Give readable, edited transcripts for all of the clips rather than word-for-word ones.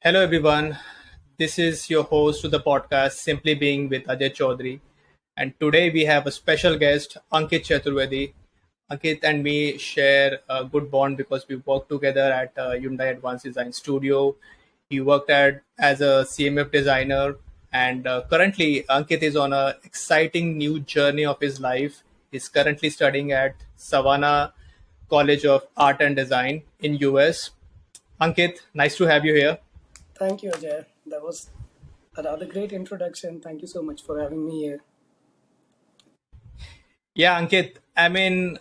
Hello, everyone. This is your host to the podcast, Simply Being with Ajay Chaudhary. And today we have a special guest, Ankit Chaturvedi. Ankit and me share a good bond because we work together at Hyundai Advanced Design Studio. He worked as a CMF designer, and currently Ankit is on a exciting new journey of his life. He's currently studying at Savannah College of Art and Design in US. Ankit, nice to have you here. Thank you, Ajay. That was a rather great introduction. Thank you so much for having me here. Yeah, Ankit. I mean,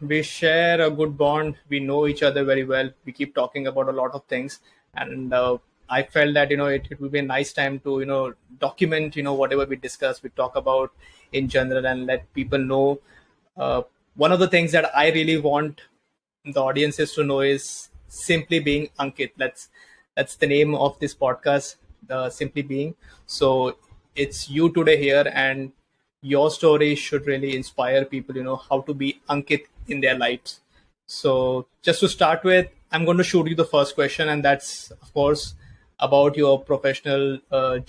we share a good bond. We know each other very well. We keep talking about a lot of things, and I felt that it would be a nice time to document whatever we discuss, we talk about in general, and let people know. Uh, One of the things that I really want the audiences to know is simply being Ankit. That's the name of this podcast, the simply being. So it's you today here, and your story should really inspire people. How to be Ankit in their lives. So just to start with, I'm going to shoot you the first question, and that's of course about your professional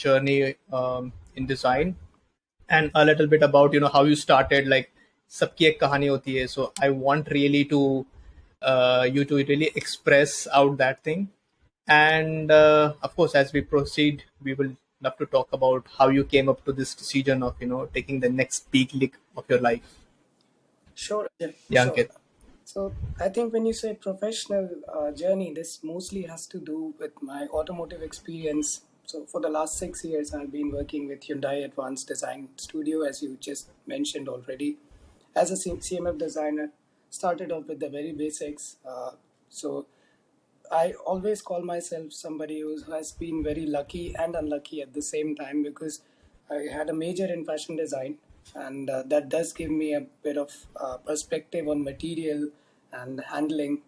journey in design and a little bit about how you started, like सबकी एक कहानी होती है. So I want really to you to really express out that thing. And of course, as we proceed, we will love to talk about how you came up to this decision of taking the next big leap of your life. Sure, Ajay. Yeah, Sure. Ankit. So I think when you say professional journey, this mostly has to do with my automotive experience. So for the last 6 years, I've been working with Hyundai Advanced Design Studio, as you just mentioned already, as a CMF designer. Started off with the very basics. So I always call myself somebody who has been very lucky and unlucky at the same time because I had a major in fashion design, and that does give me a bit of perspective on material and handling.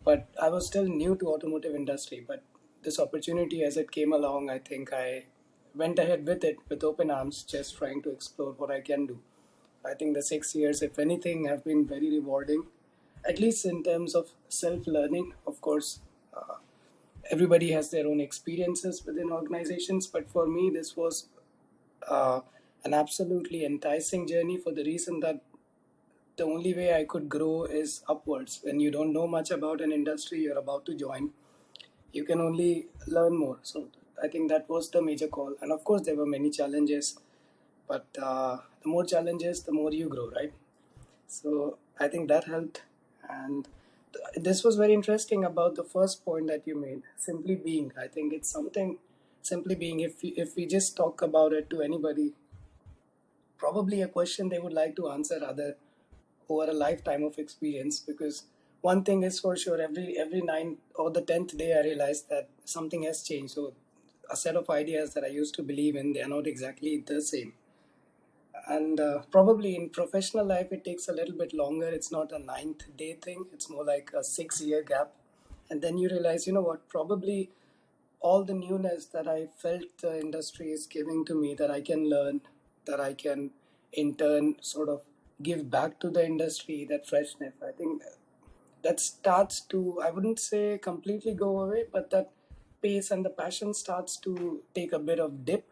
But I was still new to automotive industry. But this opportunity, as it came along, I think I went ahead with it with open arms, just trying to explore what I can do. I think the 6 years, if anything, have been very rewarding, at least in terms of self learning. Of course, everybody has their own experiences within organizations, but for me, this was uh, an absolutely enticing journey for the reason that the only way I could grow is upwards. When you don't know much about an industry you're about to join, you can only learn more. So I think that was the major call. And of course, there were many challenges, but the more challenges, the more you grow, right? So I think that helped. And this was very interesting about the first point that you made, simply being. I think it's something, simply being, if we just talk about it to anybody, probably a question they would like to answer other over a lifetime of experience. Because one thing is for sure, every ninth or the 10th day I realized that something has changed. So a set of ideas that I used to believe in, they are not exactly the same. And probably in professional life it takes a little bit longer. It's not a ninth day thing, it's more like a 6 year gap. And then you realize, you know what, probably all the newness that I felt the industry is giving to me, that I can learn, that I can in turn sort of give back to the industry, that freshness, I think that starts to, I wouldn't say completely go away, but that pace and the passion starts to take a bit of dip.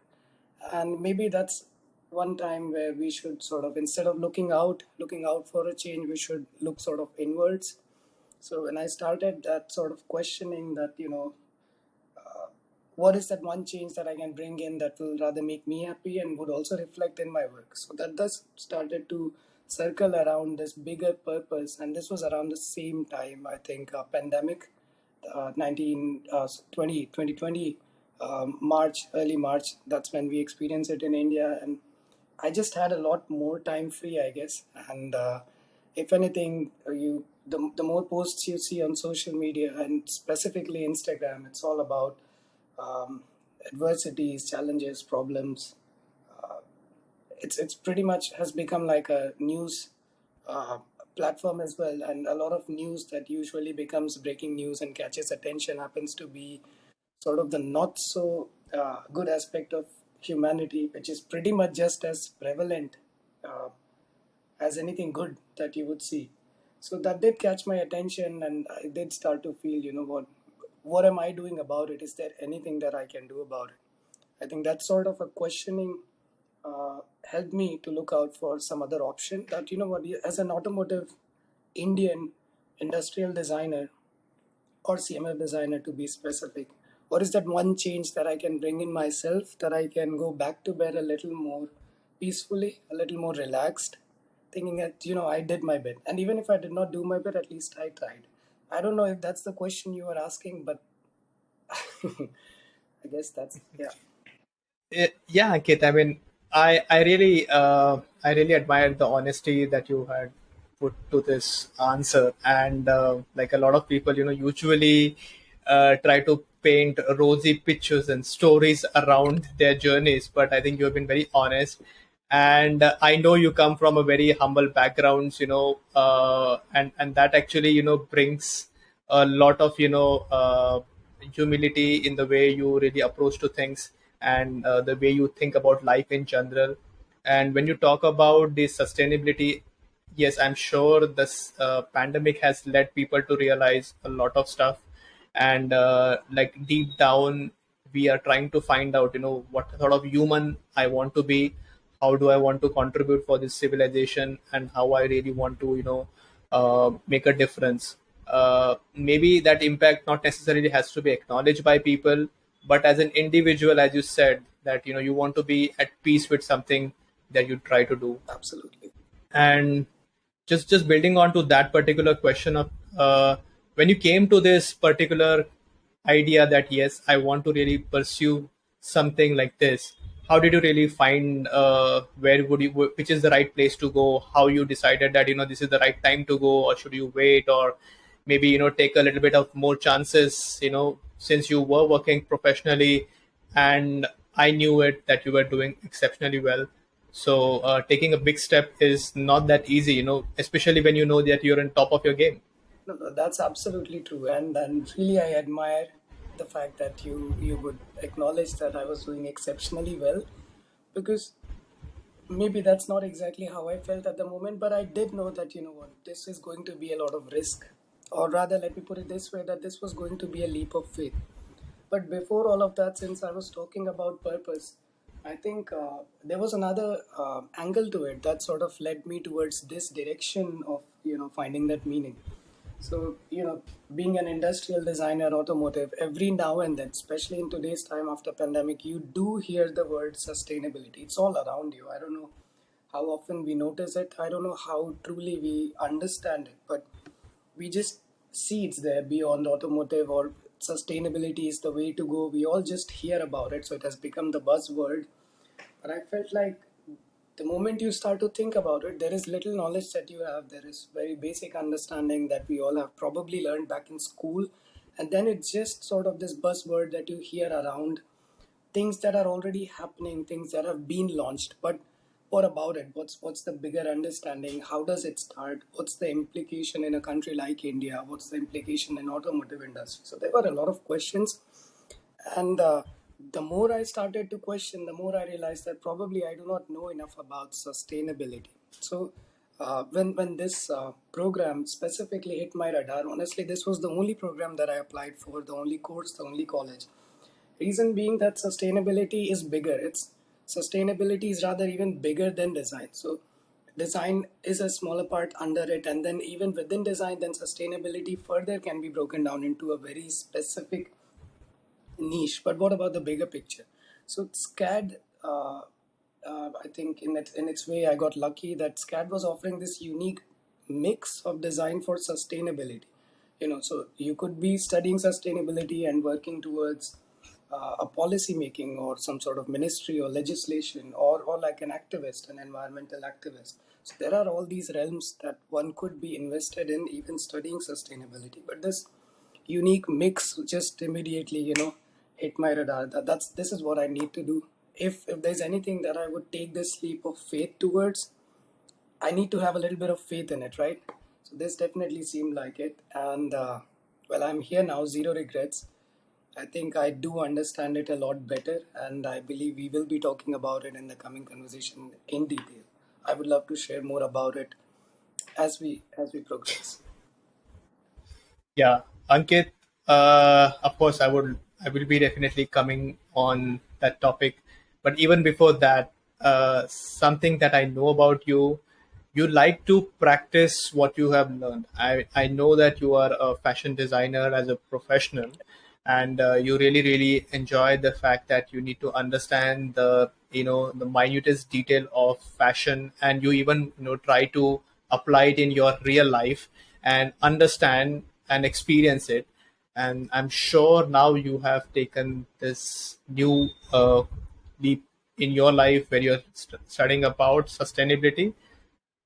And maybe that's one time where we should sort of, instead of looking out for a change, we should look sort of inwards. So when I started that sort of questioning that, what is that one change that I can bring in that will rather make me happy and would also reflect in my work. So that thus started to circle around this bigger purpose. And this was around the same time, I think, pandemic, 2020, March, early March. That's when we experienced it in India. And I just had a lot more time free, I guess. And if anything, the more posts you see on social media and specifically Instagram, it's all about um, adversities, challenges, problems. It's pretty much has become like a news uh, platform as well, and a lot of news that usually becomes breaking news and catches attention happens to be sort of the not so good aspect of humanity, which is pretty much just as prevalent uh, as anything good that you would see. So that did catch my attention, and I did start to feel, you know what am I doing about it? Is there anything that I can do about it? I think that sort of a questioning helped me to look out for some other option. That, you know what, as an automotive Indian industrial designer, or CMF designer to be specific, what is that one change that I can bring in myself, that I can go back to bed a little more peacefully, a little more relaxed, thinking that, you know, I did my bit. And even if I did not do my bit, at least I tried. I don't know if that's the question you were asking, but I guess that's, yeah. Yeah, Ankit. I mean, I really admire the honesty that you had put to this answer, and like a lot of people, usually try to paint rosy pictures and stories around their journeys. But I think you have been very honest, and I know you come from a very humble background, and that actually brings a lot of humility in the way you really approach to things, and the way you think about life in general. And when you talk about the sustainability, yes, I'm sure this pandemic has led people to realize a lot of stuff. And like deep down, we are trying to find out, what sort of human I want to be, how do I want to contribute for this civilization, and how I really want to, make a difference. Maybe that impact not necessarily has to be acknowledged by people, but as an individual, as you said, that you want to be at peace with something that you try to do. Absolutely. And just building on to that particular question of when you came to this particular idea that yes, I want to really pursue something like this, how did you really find where would you, which is the right place to go, how you decided that this is the right time to go, or should you wait, or maybe take a little bit of more chances, since you were working professionally, and I knew it that you were doing exceptionally well. So taking a big step is not that easy, especially when you know that you're on top of your game. No, no, that's absolutely true. And really, I admire the fact that you would acknowledge that I was doing exceptionally well, because maybe that's not exactly how I felt at the moment, but I did know that, you know what, this is going to be a lot of risk. Or rather, let me put it this way, that this was going to be a leap of faith. But before all of that, since I was talking about purpose, I think there was another angle to it that sort of led me towards this direction of, you know, finding that meaning. So, you know, being an industrial designer, automotive, every now and then, especially in today's time after pandemic, you do hear the word sustainability. It's all around you. I don't know how often we notice it. I don't know how truly we understand it, but we just see it's there beyond automotive, or sustainability is the way to go. We all just hear about it, so it has become the buzzword. But I felt like the moment you start to think about it, there is little knowledge that you have. There is very basic understanding that we all have probably learned back in school. And then it's just sort of this buzzword that you hear around things that are already happening, things that have been launched. But what about it? What's the bigger understanding? How does it start? What's the implication in a country like India? What's the implication in automotive industry? So there were a lot of questions, and the more I started to question, the more I realized that probably I do not know enough about sustainability. So when this program specifically hit my radar, honestly, this was the only program that I applied for, the only course, the only college. Reason being that sustainability is bigger. It's sustainability is rather even bigger than design. So design is a smaller part under it, and then even within design, then sustainability further can be broken down into a very specific niche. But what about the bigger picture? So SCAD, I think in its way, I got lucky that SCAD was offering this unique mix of design for sustainability. You know, so you could be studying sustainability and working towards a policy making or some sort of ministry or legislation, or like an activist, an environmental activist. So there are all these realms that one could be invested in, even studying sustainability. But this unique mix just immediately, you know, hit my radar. That's this is what I need to do. If there's anything that I would take this leap of faith towards, I need to have a little bit of faith in it, right? So this definitely seemed like it, and well, I'm here now, zero regrets. I think I do understand it a lot better, and I believe we will be talking about it in the coming conversation in detail. I would love to share more about it as we progress. Yeah, Ankit, Of course, I will be definitely coming on that topic. But even before that, something that I know about you, you like to practice what you have learned. I know that you are a fashion designer as a professional, and you really, really enjoy the fact that you need to understand the minutest detail of fashion, and you even, try to apply it in your real life and understand and experience it. And I'm sure now you have taken this new leap in your life where you're studying about sustainability.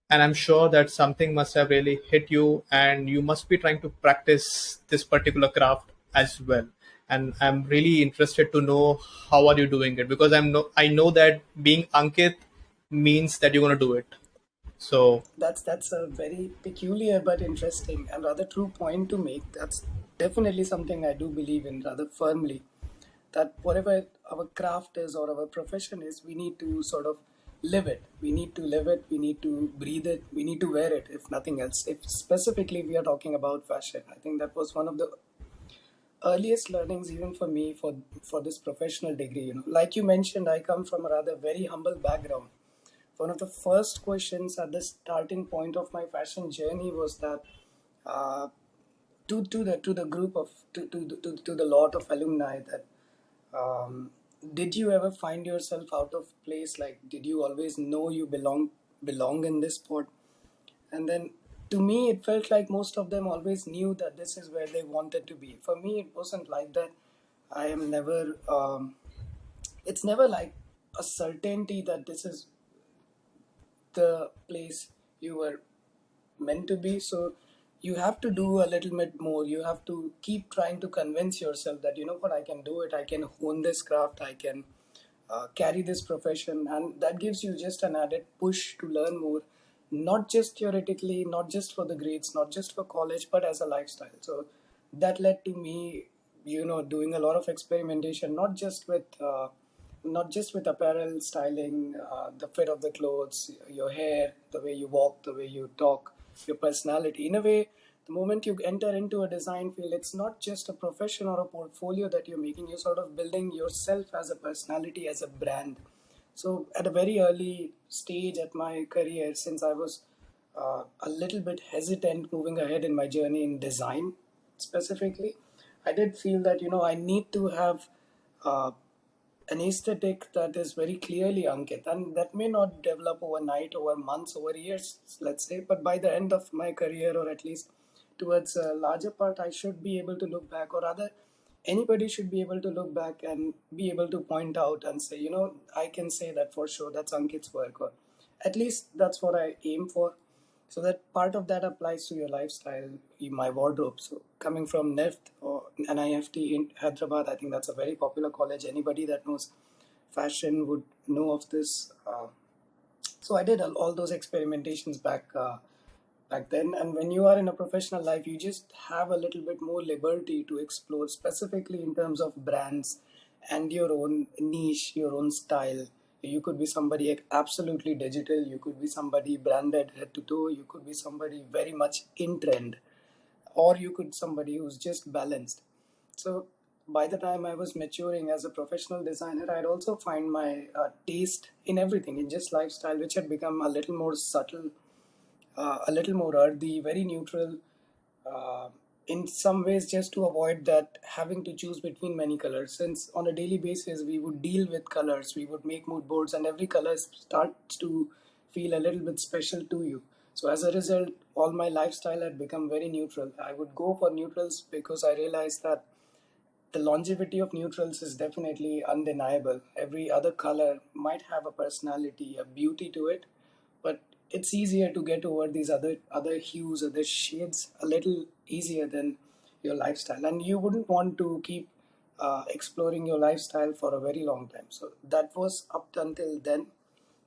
And I'm sure that something must have really hit you, and you must be trying to practice this particular craft as well. And I'm really interested to know how are you doing it, because I know that being Ankit means that you're going to do it. So That's a very peculiar but interesting and rather true point to make. That's definitely something I do believe in rather firmly. That whatever our craft is or our profession is, we need to sort of live it. We need to live it. We need to breathe it. We need to wear it, if nothing else. If specifically we are talking about fashion, I think that was one of the earliest learnings even for me for this professional degree. Like you mentioned, I come from a rather very humble background. One of the first questions at the starting point of my fashion journey was that uh, to the group of to the lot of alumni that um, did you ever find yourself out of place? Like, did you always know you belong in this spot? And then to me, it felt like most of them always knew that this is where they wanted to be. For me, it wasn't like that. I am never. It's never like a certainty that this is the place you were meant to be. So you have to do a little bit more. You have to keep trying to convince yourself that, you know what, I can do it. I can hone this craft. I can carry this profession. And that gives you just an added push to learn more, not just theoretically, not just for the grades, not just for college, but as a lifestyle. So that led to me, doing a lot of experimentation, not just with apparel styling, the fit of the clothes, your hair, the way you walk, the way you talk, your personality. In a way, the moment you enter into a design field, it's not just a profession or a portfolio that you're making, you're sort of building yourself as a personality, as a brand. So, at a very early stage at my career, since I was a little bit hesitant moving ahead in my journey in design specifically, I did feel that, I need to have uh, an aesthetic that is very clearly Ankit, and that may not develop overnight, over months, over years, let's say, but by the end of my career, or at least towards a larger part, I should be able to look back, or rather, anybody should be able to look back and be able to point out and say, I can say that for sure, that's Ankit's work, or at least that's what I aim for. So that part of that applies to your lifestyle, my wardrobe. So coming from NIFT or NIFT in Hyderabad, I think that's a very popular college. Anybody that knows fashion would know of this. So I did all those experimentations back then. And when you are in a professional life, you just have a little bit more liberty to explore, specifically in terms of brands and your own niche, your own style. You could be somebody absolutely digital, you could be somebody branded head to toe, you could be somebody very much in trend, or you could somebody who's just balanced. So by the time I was maturing as a professional designer, I'd also find my taste in everything, in just lifestyle, which had become a little more subtle, a little more earthy, very neutral, uh, in some ways, just to avoid that having to choose between many colors. Since on a daily basis we would deal with colors, we would make mood boards, and every color starts to feel a little bit special to you. So as a result, all my lifestyle had become very neutral. I would go for neutrals because I realized that the longevity of neutrals is definitely undeniable. Every other color might have a personality, a beauty to it, but it's easier to get over these other hues, other shades a little easier than your lifestyle, and you wouldn't want to keep exploring your lifestyle for a very long time. So that was up until then.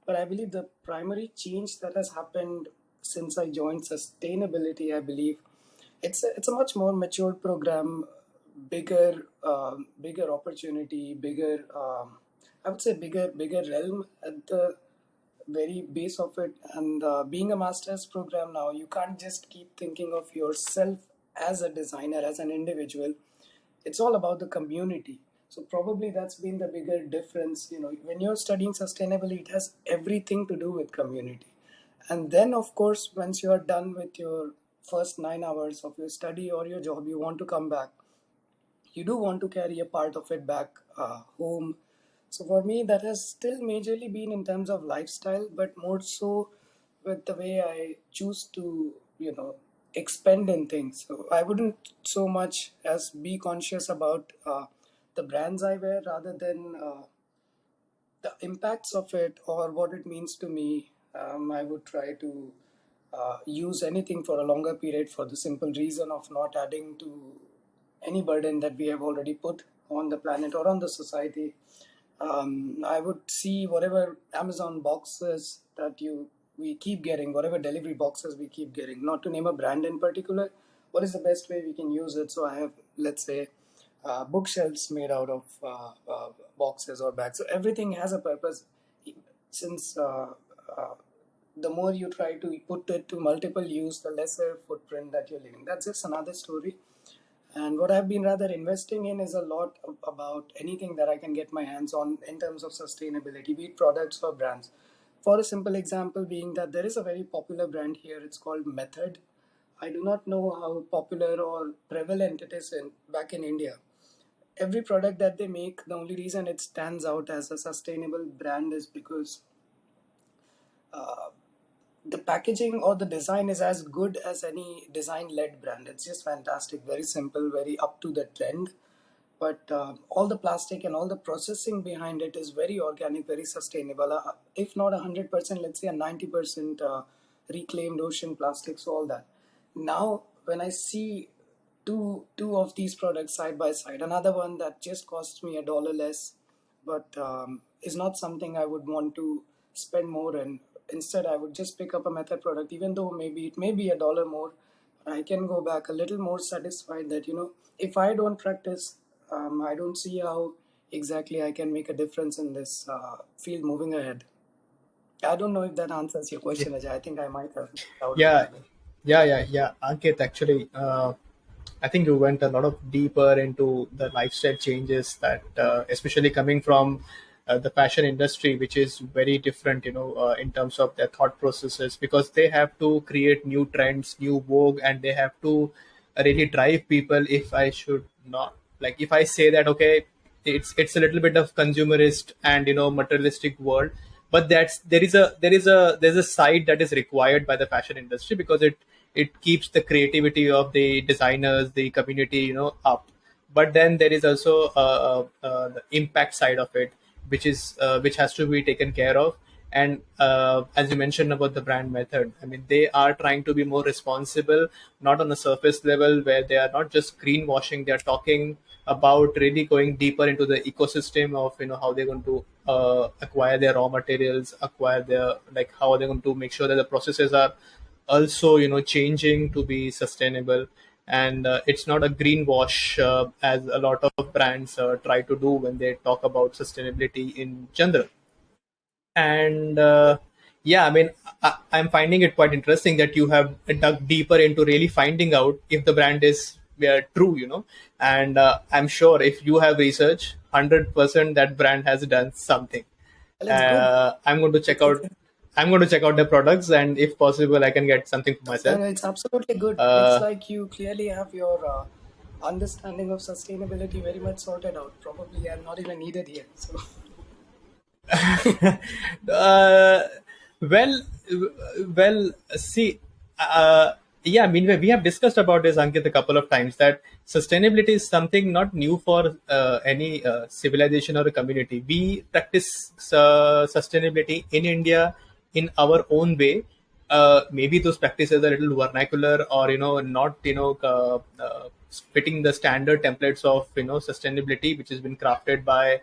But I believe the primary change that has happened since I joined sustainability, I believe it's a much more matured program, bigger opportunity, bigger I would say bigger realm at the very base of it. And being a master's program now, you can't just keep thinking of yourself as a designer, as an individual. it's all about the community. So probably that's been the bigger difference. When you're studying sustainability, it has everything to do with community. And then, of course, once you're done with your first 9 hours of your study or your job, you want to come back. You do want to carry a part of it back home. So for me, that has still majorly been in terms of lifestyle, but more so with the way I choose to, expend in things. So I wouldn't so much as be conscious about the brands I wear rather than the impacts of it or what it means to me. I would try to use anything for a longer period for the simple reason of not adding to any burden that we have already put on the planet or on the society. I would see whatever Amazon boxes that we keep getting, whatever delivery boxes we keep getting. Not to name a brand in particular, what is the best way we can use it? So I have, let's say, bookshelves made out of boxes or bags. So everything has a purpose. Since the more you try to put it to multiple use, the lesser footprint that you're leaving. That's just another story. And what I've been rather investing in is a lot about anything that I can get my hands on in terms of sustainability, be it products or brands. For a simple example, being that there is a very popular brand here, it's called Method. I do not know how popular or prevalent it is back in India. Every product that they make, the only reason it stands out as a sustainable brand is because the packaging or the design is as good as any design led brand. It's just fantastic, very simple, very up to the trend. But all the plastic and all the processing behind it is very organic, very sustainable. If not 100%, let's say a 90% reclaimed ocean plastics, all that. Now, when I see two of these products side by side, another one that just costs me $1 less, but is not something I would want to spend more in. Instead, I would just pick up a Method product, even though maybe it may be $1 more. I can go back a little more satisfied that, if I don't practice, I don't see how exactly I can make a difference in this field moving ahead. I don't know if that answers your Yeah, question, Ajay. I think I might have missed out a yeah, little bit. yeah. Ankit, actually, I think you went a lot of deeper into the lifestyle changes that, especially coming from the fashion industry, which is very different, in terms of their thought processes, because they have to create new trends, new vogue, and they have to really drive people. If I should not, like, if I say that, okay, it's a little bit of consumerist and materialistic world, but there's a side that is required by the fashion industry, because it keeps the creativity of the designers, the community, up. But then there is also the impact side of it, which has to be taken care of. And as you mentioned about the brand Method, I mean, they are trying to be more responsible, not on a surface level where they are not just greenwashing. They are talking about really going deeper into the ecosystem of how they're going to acquire their raw materials, acquire their, like, how are they going to make sure that the processes are also changing to be sustainable. And it's not a greenwash, as a lot of brands try to do when they talk about sustainability in general. And yeah, I mean, I'm finding it quite interesting that you have dug deeper into really finding out if the brand is true, and I'm sure if you have research 100% that brand has done something. Well, it's good. I'm going to check out, the products, and if possible I can get something for myself. It's absolutely good. It's uh, like you clearly have your understanding of sustainability very much sorted out. Probably I'm not even needed here. So uh, well, see, yeah, I mean, we have discussed about this, Ankit, a couple of times, that sustainability is something not new for any civilization or a community. We practice sustainability in India in our own way. Maybe those practices are a little vernacular, or not fitting the standard templates of sustainability, which has been crafted by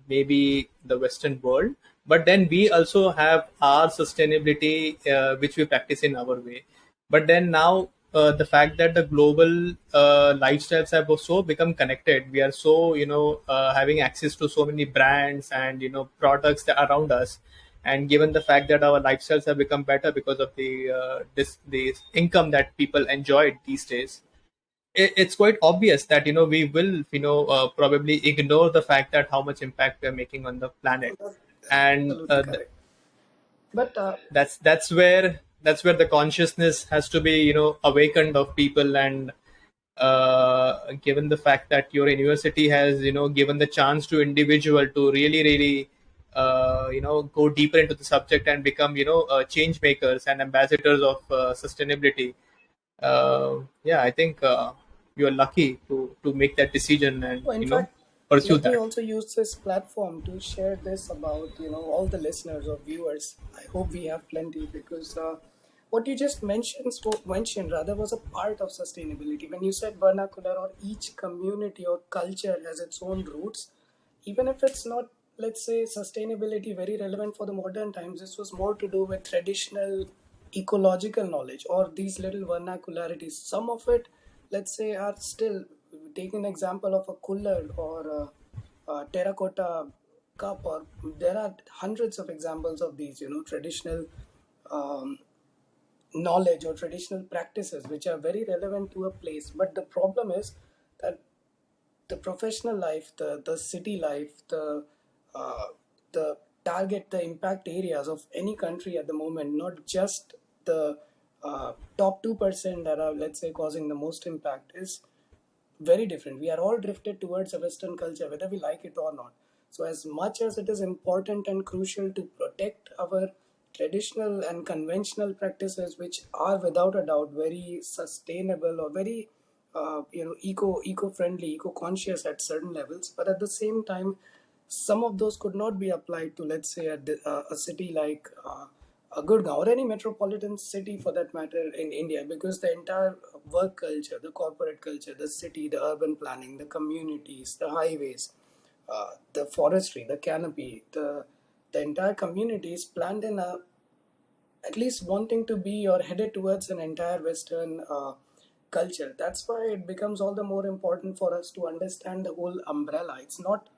maybe the Western world. But then we also have our sustainability, which we practice in our way. But then now, the fact that the global lifestyles have also become connected, we are so having access to so many brands and products that are around us. And given the fact that our lifestyles have become better because of the income that people enjoy these days, it's quite obvious that we will probably ignore the fact that how much impact we are making on the planet. That's And absolutely correct. But that's where the consciousness has to be awakened of people. And given the fact that your university has given the chance to individual to really go deeper into the subject and become change makers and ambassadors of sustainability. Yeah, I think you're lucky to make that decision and in fact, pursue let me that. also use this platform to share this about all the listeners or viewers. I hope we have plenty because what you just mentioned rather was a part of sustainability. When you said vernacular or each community or culture has its own roots, even if it's not, let's say, sustainability very relevant for the modern times, this was more to do with traditional ecological knowledge or these little vernacularities. Some of it, let's say, are still, take an example of a cooler or a terracotta cup, or there are hundreds of examples of these traditional um, knowledge or traditional practices which are very relevant to a place. But the problem is that the professional life, the city life, uh, the target, the impact areas of any country at the moment, not just the top 2% that are, let's say, causing the most impact, is very different. We are all drifted towards a Western culture, whether we like it or not. So, as much as it is important and crucial to protect our traditional and conventional practices, which are without a doubt very sustainable or very, eco friendly, eco conscious at certain levels, but at the same time, some of those could not be applied to, let's say, a city like Gurgaon or any metropolitan city for that matter in India, because the entire work culture, the corporate culture, the city, the urban planning, the communities, the highways, the forestry, the canopy, the entire community is planned in a, at least wanting to be or headed towards an entire Western culture. That's why it becomes all the more important for us to understand the whole umbrella. It's not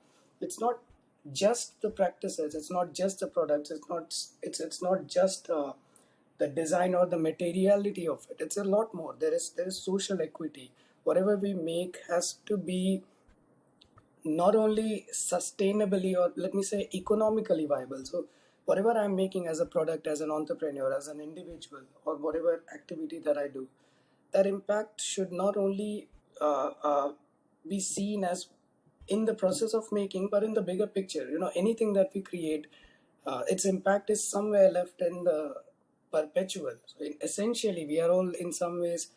just the practices. It's not just the products. It's not just the design or the materiality of it. It's a lot more. There is social equity. Whatever we make has to be not only sustainably or, let me say, economically viable. So whatever I'm making as a product, as an entrepreneur, as an individual, or whatever activity that I do, that impact should not only be seen as in the process of making, but in the bigger picture. Anything that we create, its impact is somewhere left in the perpetual. So essentially, we are all in some ways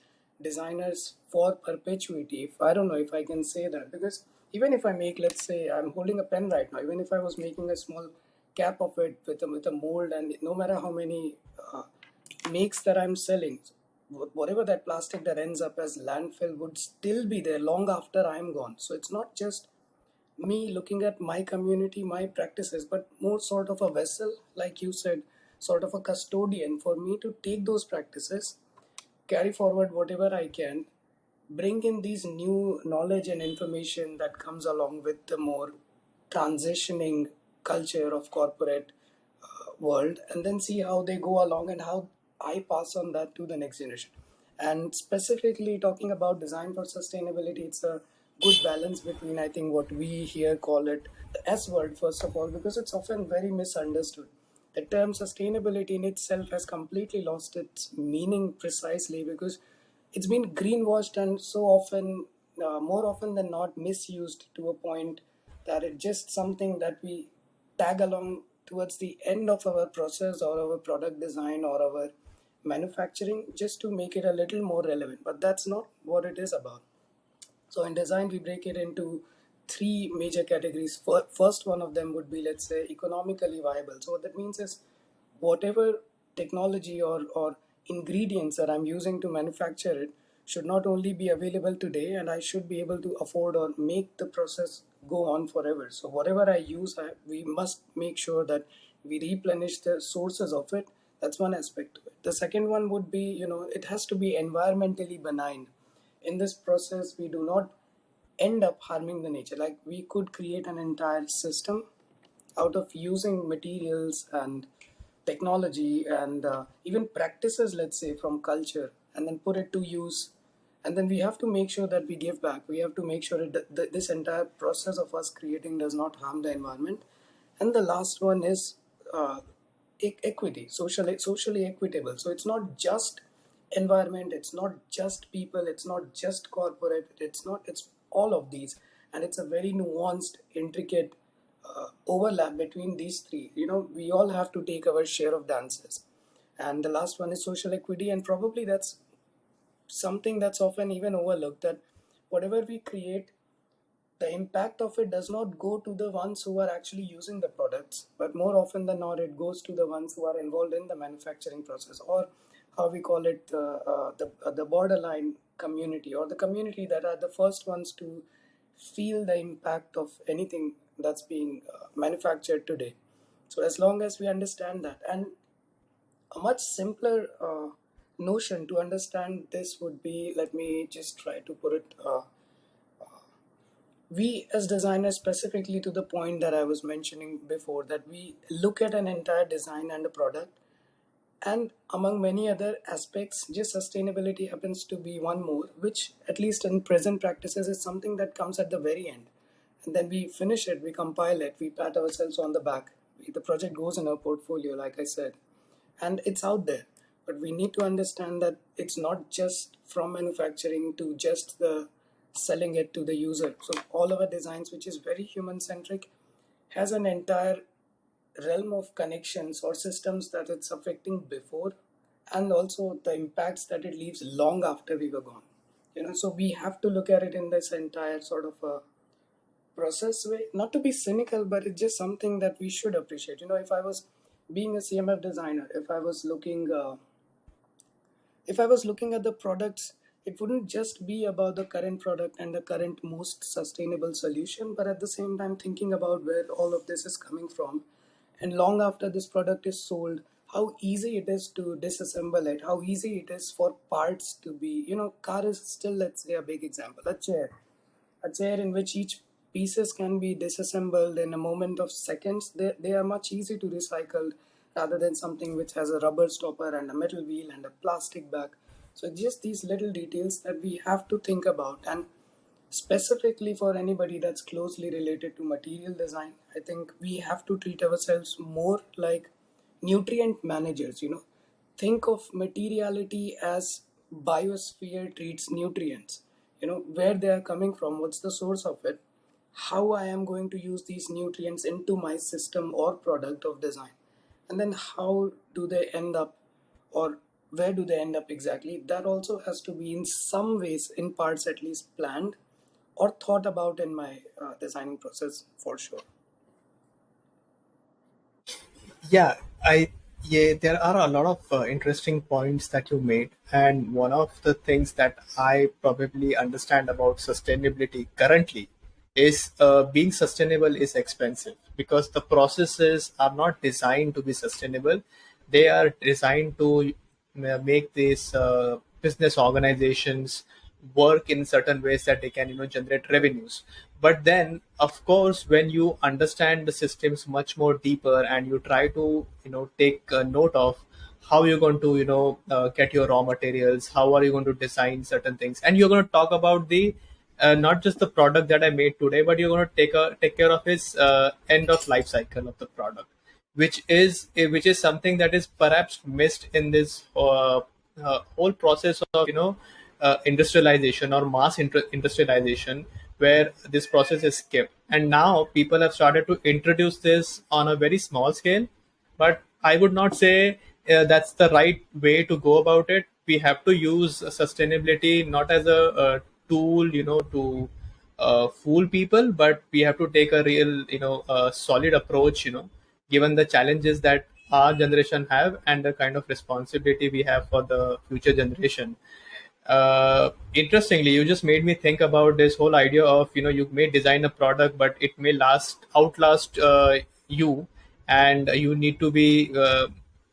designers for perpetuity. If I don't know if I can say that, because even if I make, let's say, I'm holding a pen right now, even if I was making a small cap of it with a mold, and no matter how many makes that I'm selling, whatever that plastic that ends up as landfill would still be there long after I'm gone. So it's not just me looking at my community, my practices, but more sort of a vessel, like you said, sort of a custodian for me to take those practices, carry forward whatever I can, bring in these new knowledge and information that comes along with the more transitioning culture of corporate world, and then see how they go along and how I pass on that to the next generation. And specifically talking about design for sustainability, it's a good balance between, I think, what we here call it the S word, first of all, because it's often very misunderstood. The term sustainability in itself has completely lost its meaning precisely because it's been greenwashed and so often, more often than not, misused to a point that it's just something that we tag along towards the end of our process or our product design or our manufacturing just to make it a little more relevant. But that's not what it is about. So in design, we break it into three major categories. First one of them would be, let's say, economically viable. So what that means is whatever technology or ingredients that I'm using to manufacture it should not only be available today, and I should be able to afford or make the process go on forever. So whatever I use, we must make sure that we replenish the sources of it. That's one aspect to it. The second one would be, it has to be environmentally benign. In this process, we do not end up harming the nature. Like, we could create an entire system out of using materials and technology and even practices, let's say, from culture, and then put it to use And then we have to make sure that we give back. We have to make sure this entire process of us creating does not harm the environment. And the last one is uh, equity, socially equitable. So it's not just environment, it's not just people, it's not just corporate, it's all of these. And it's a very nuanced, intricate overlap between these three. We all have to take our share of dances. And the last one is social equity, and probably that's something that's often even overlooked, that whatever we create, the impact of it does not go to the ones who are actually using the products, but more often than not it goes to the ones who are involved in the manufacturing process, or how we call it, the borderline community, or the community that are the first ones to feel the impact of anything that's being manufactured today. So as long as we understand that, and a much simpler notion to understand this would be, let me just try to put it, we as designers, specifically to the point that I was mentioning before, that we look at an entire design and a product, and among many other aspects, just sustainability happens to be one more, which at least in present practices is something that comes at the very end. And then we finish it, we compile it, we pat ourselves on the back. The project goes in our portfolio, like I said, and it's out there. But we need to understand that it's not just from manufacturing to just the selling it to the user. So all our designs, which is very human centric, has an entire realm of connections or systems that it's affecting before, and also the impacts that it leaves long after we were gone. So we have to look at it in this entire sort of a process way, not to be cynical, but it's just something that we should appreciate. If I was being a CMF designer, if I was looking at the products, it wouldn't just be about the current product and the current most sustainable solution, but at the same time thinking about where all of this is coming from. And long after this product is sold, how easy it is to disassemble it, how easy it is for parts to be, car is still, let's say, a big example, a chair in which each pieces can be disassembled in a moment of seconds. They are much easy to recycle rather than something which has a rubber stopper and a metal wheel and a plastic bag. So just these little details that we have to think about. And specifically for anybody that's closely related to material design, I think we have to treat ourselves more like nutrient managers. Think of materiality as biosphere treats nutrients. Where they are coming from, what's the source of it, how I am going to use these nutrients into my system or product of design, and then how do they end up, or where do they end up exactly. That also has to be in some ways, in parts at least, planned or thought about in my designing process for sure. Yeah, I yeah, there are a lot of interesting points that you made, and one of the things that I probably understand about sustainability currently is being sustainable is expensive because the processes are not designed to be sustainable. They are designed to make these business organizations work in certain ways that they can generate revenues. But then of course when you understand the systems much more deeper and you try to take a note of how you're going to get your raw materials, how are you going to design certain things, and you're going to talk about the not just the product that I made today, but you're going to take care of its end of life cycle of the product, which is something that is perhaps missed in this whole process of industrialization or industrialization, where this process is skipped. And now people have started to introduce this on a very small scale, but I would not say that's the right way to go about it. We have to use sustainability not as a tool, to fool people, but we have to take a real, solid approach, given the challenges that our generation have and the kind of responsibility we have for the future generation. Interestingly, you just made me think about this whole idea of you may design a product, but it may outlast you, and you need to be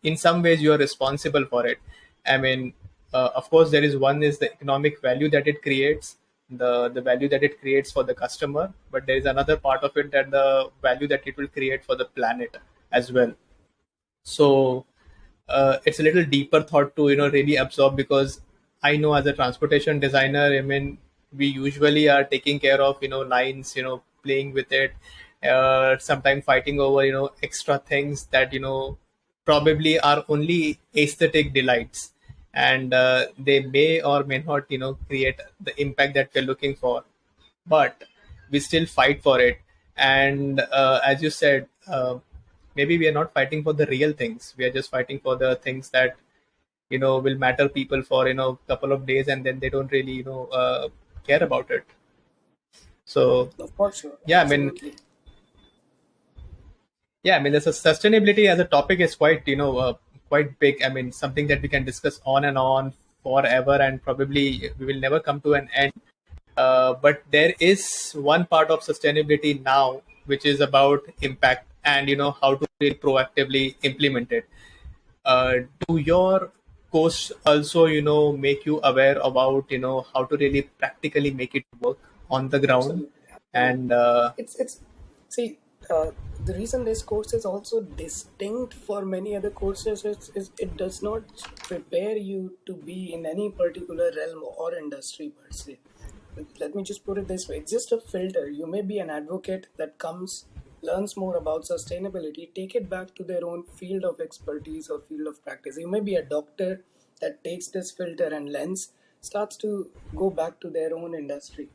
in some ways you are responsible for it. I mean, of course, there is one is the economic value that it creates, the value that it creates for the customer, but there is another part of it that the value that it will create for the planet as well. So it's a little deeper thought to really absorb, because I know as a transportation designer, I mean, we usually are taking care of, lines, playing with it, sometimes fighting over, extra things that, probably are only aesthetic delights. And they may or may not, create the impact that we're looking for, but we still fight for it. And as you said, maybe we are not fighting for the real things. We are just fighting for the things that will matter people for couple of days, and then they don't really care about it. So For sure, yeah, I mean, absolutely. yeah, I mean, there's a sustainability as a topic is quite quite big. I mean, something that we can discuss on and on forever, and probably we will never come to an end. But there is one part of sustainability now which is about impact, and how to really proactively implement it. uh, do your course also make you aware about how to really practically make it work on the ground? Absolutely, And absolutely. It's see, the reason this course is also distinct for many other courses is it does not prepare you to be in any particular realm or industry per se. Let me just put it this way: it's just a filter. You may be an advocate that comes, learns more about sustainability, take it back to their own field of expertise or field of practice. You may be a doctor that takes this filter and lens, starts to go back to their own industry.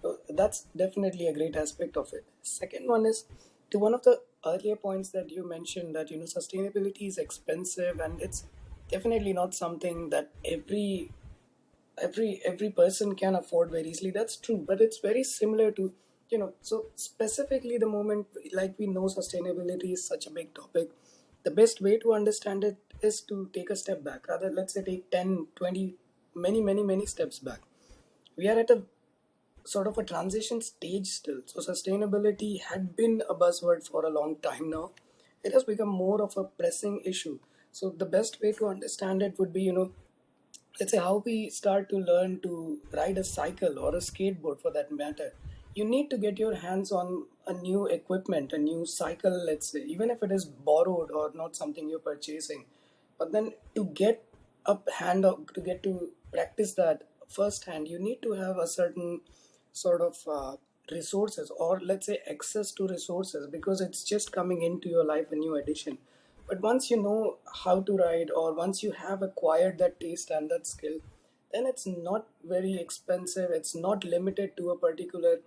So that's definitely a great aspect of it. Second one is to one of the earlier points that you mentioned, that sustainability is expensive, and it's definitely not something that every person can afford very easily. That's true, but it's very similar to, so specifically the moment, like, we know sustainability is such a big topic, the best way to understand it is to take a step back. Rather, let's say take 10, 20, many steps back. We are at a sort of a transition stage still. So sustainability had been a buzzword for a long time now. It has become more of a pressing issue. So the best way to understand it would be, let's say, how we start to learn to ride a cycle or a skateboard for that matter. You need to get your hands on a new equipment, a new cycle, let's say, even if it is borrowed or not something you're purchasing. But then to get to get to practice that firsthand, you need to have a certain sort of resources, or let's say access to resources, because it's just coming into your life, a new addition. But once you know how to ride, or once you have acquired that taste and that skill, then it's not very expensive. It's not limited to a particular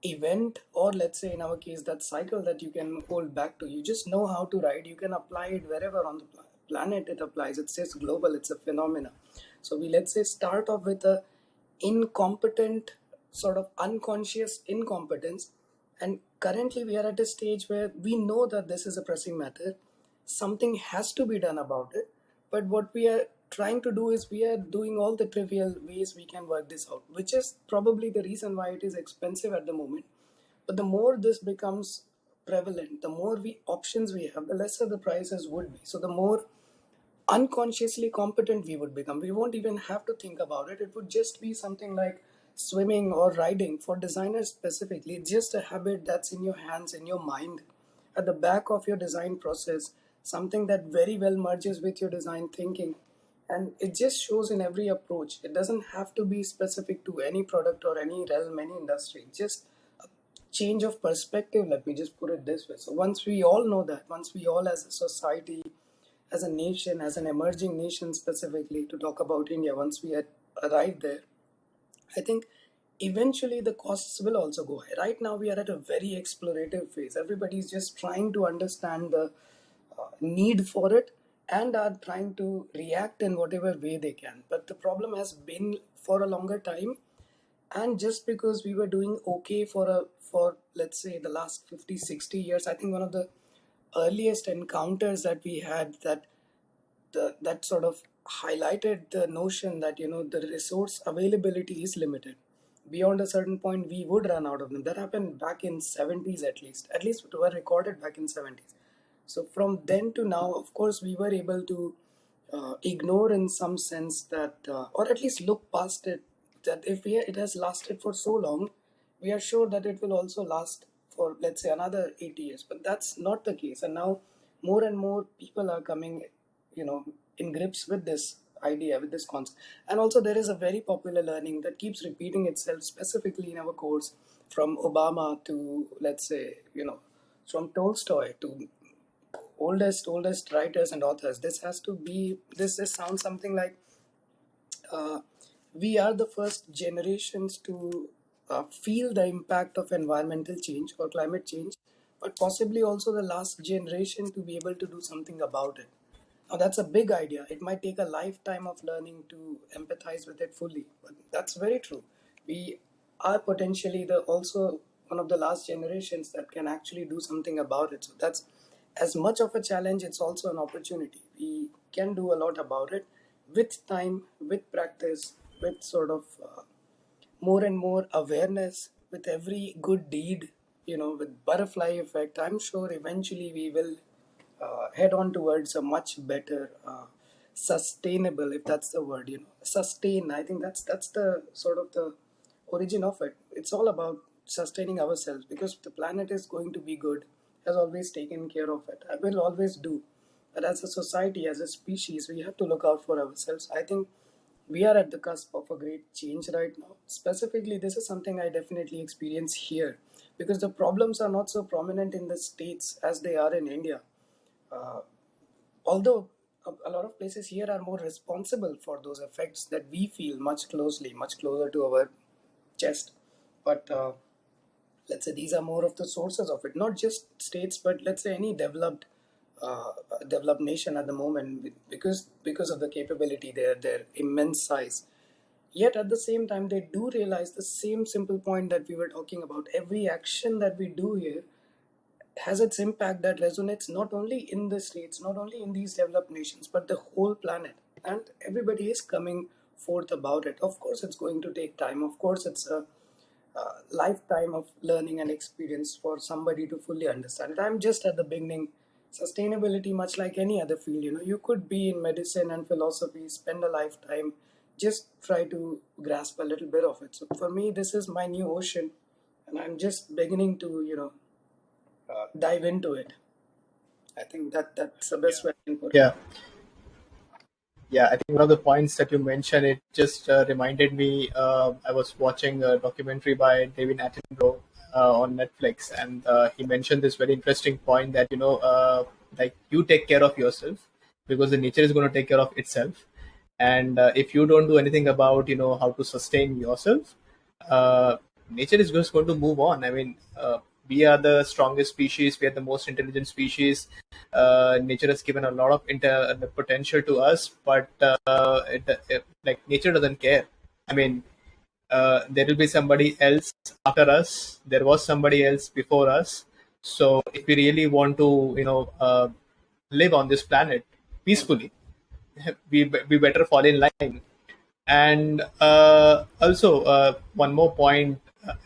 event, or let's say in our case, that cycle that you can hold back to. You just know how to ride. You can apply it wherever on the planet it applies. It's just global. It's a phenomena. So we, let's say, start off with a incompetent, sort of unconscious incompetence, and currently we are at a stage where we know that this is a pressing matter. Something has to be done about it. But what we are trying to do is we are doing all the trivial ways we can work this out, which is probably the reason why it is expensive at the moment. But the more this becomes prevalent, the more options we have, the lesser the prices would be. So the more unconsciously competent we would become. We won't even have to think about it. It would just be something like swimming or riding. For designers specifically, it's just a habit that's in your hands, in your mind, at the back of your design process, something that very well merges with your design thinking. And it just shows in every approach. It doesn't have to be specific to any product or any realm, any industry. Just a change of perspective, let me just put it this way. So once we all know that, once we all as a society, as a nation, as an emerging nation specifically, to talk about India, once we had arrived there, I think eventually the costs will also go high. Right now, we are at a very explorative phase. Everybody's just trying to understand the need for it, and are trying to react in whatever way they can. But the problem has been for a longer time, and just because we were doing okay for let's say the last 50, 60 years, I think one of the earliest encounters that we had, that sort of highlighted the notion that the resource availability is limited. Beyond a certain point, we would run out of them. That happened back in 70s, at least were recorded back in 70s. So from then to now, of course, we were able to ignore in some sense that, or at least look past it, that if it has lasted for so long, we are sure that it will also last for, let's say, another 80 years. But that's not the case. And now more and more people are coming, in grips with this idea, with this concept. And also, there is a very popular learning that keeps repeating itself, specifically in our course, from Obama to, let's say, from Tolstoy to oldest writers and authors. This has to be this sounds something like, uh, we are the first generations to feel the impact of environmental change or climate change, but possibly also the last generation to be able to do something about it. Now, that's a big idea. It might take a lifetime of learning to empathize with it fully, but that's very true. We are potentially the also one of the last generations that can actually do something about it. So that's as much of a challenge. It's also an opportunity. We can do a lot about it with time, with practice, with sort of more and more awareness with every good deed, with butterfly effect. I'm sure eventually we will head on towards a much better, sustainable, if that's the word, sustain. I think that's the sort of the origin of it. It's all about sustaining ourselves, because the planet is going to be good, has always taken care of it. I will always do. But as a society, as a species, we have to look out for ourselves. I think we are at the cusp of a great change right now. Specifically, this is something I definitely experience here, because the problems are not so prominent in the States as they are in India. Uh, Although a lot of places here are more responsible for those effects that we feel much closer to our chest. But let's say these are more of the sources of it, not just states, but let's say any uh, developed nation at the moment, because of the capability, their immense size. Yet at the same time, they do realize the same simple point that we were talking about. Every action that we do here has its impact that resonates not only in the states, not only in these developed nations, but the whole planet. And everybody is coming forth about it. Of course, it's going to take time. Of course, it's a lifetime of learning and experience for somebody to fully understand it. I'm just at the beginning. Sustainability, much like any other field, you could be in medicine and philosophy, spend a lifetime, just try to grasp a little bit of it. So for me, this is my new ocean, and I'm just beginning to, dive into it. I think that's the best way I can put it. Yeah. Yeah, I think one of the points that you mentioned, it just reminded me. I was watching a documentary by David Attenborough on Netflix, and he mentioned this very interesting point that like you take care of yourself because the nature is going to take care of itself, and if you don't do anything about how to sustain yourself, uh, nature is just going to move on. I mean, we are the strongest species. We are the most intelligent species. Nature has given a lot of the potential to us, but like nature doesn't care. I mean, there will be somebody else after us. There was somebody else before us. So if we really want to, live on this planet peacefully, we better fall in line. And also, one more point.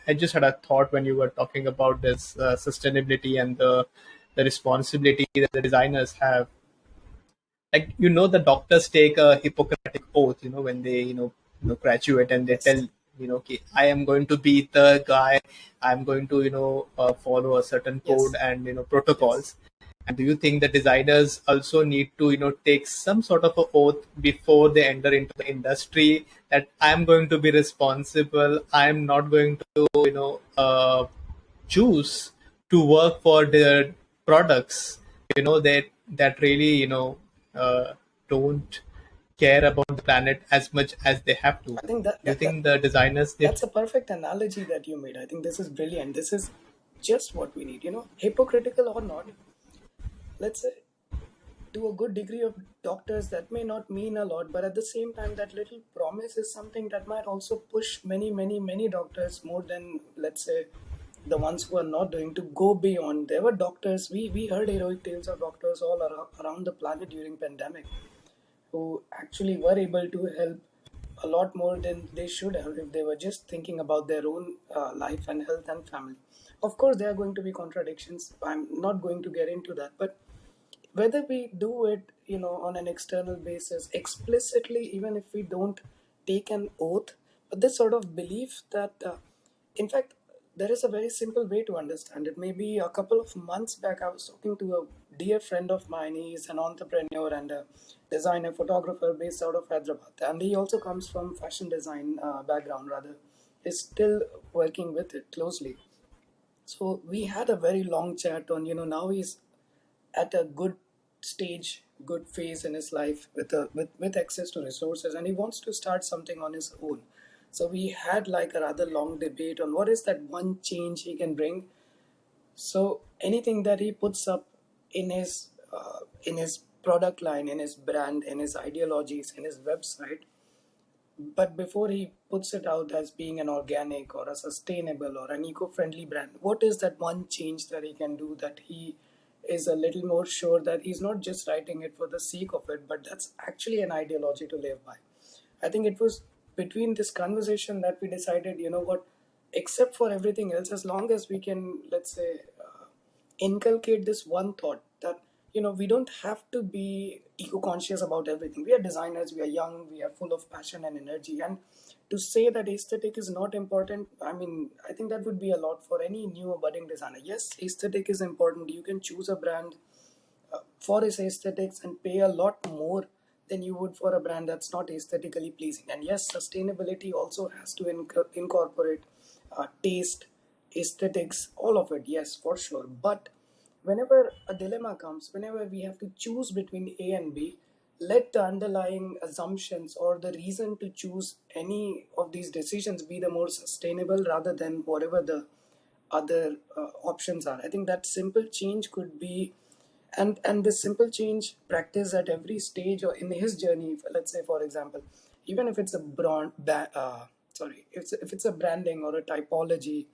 I just had a thought when you were talking about this sustainability and the responsibility that the designers have. Like the doctors take a Hippocratic oath. When they graduate and they tell Yes. okay, I am going to be the guy. I'm going to follow a certain code Yes. and Yes. protocols. And do you think the designers also need to, take some sort of a oath before they enter into the industry that I'm going to be responsible, I'm not going to, choose to work for their products, that really, uh, don't care about the planet as much as they have to. I think Do you think the designers they that's a perfect analogy that you made. I think this is brilliant. This is just what we need. Hypocritical or not, let's say, to a good degree of doctors, that may not mean a lot, but at the same time, that little promise is something that might also push many, many, many doctors more than, let's say, the ones who are not doing, to go beyond. There were doctors, we heard heroic tales of doctors all around the planet during pandemic, who actually were able to help a lot more than they should have if they were just thinking about their own life and health and family. Of course, there are going to be contradictions. I'm not going to get into that, but whether we do it, on an external basis, explicitly, even if we don't take an oath, but this sort of belief that, in fact, there is a very simple way to understand it. Maybe a couple of months back, I was talking to a dear friend of mine. He is an entrepreneur and a designer, photographer based out of Hyderabad, and he also comes from fashion design background. Rather, is still working with it closely. So we had a very long chat on, now he's at a good stage, good phase in his life with access to resources, and he wants to start something on his own. So we had like a rather long debate on what is that one change he can bring. So anything that he puts up in his product line, in his brand, in his ideologies, in his website, but before he puts it out as being an organic or a sustainable or an eco-friendly brand, what is that one change that he can do that he is a little more sure that he's not just writing it for the sake of it, but that's actually an ideology to live by? I think it was between this conversation that we decided, what, except for everything else, as long as we can, let's say, inculcate this one thought that we don't have to be eco-conscious about everything. We are designers, we are young, we are full of passion and energy, and to say that aesthetic is not important, I mean, I think that would be a lot for any new budding designer. Yes, aesthetic is important. You can choose a brand for its aesthetics and pay a lot more than you would for a brand that's not aesthetically pleasing. And yes, sustainability also has to incorporate taste, aesthetics, all of it. Yes, for sure. But whenever a dilemma comes, whenever we have to choose between A and B, let the underlying assumptions or the reason to choose any of these decisions be the more sustainable rather than whatever the other options are. I think that simple change could be, and this simple change practice at every stage or in his journey. Let's say, for example, even if it's a if it's a branding or a typology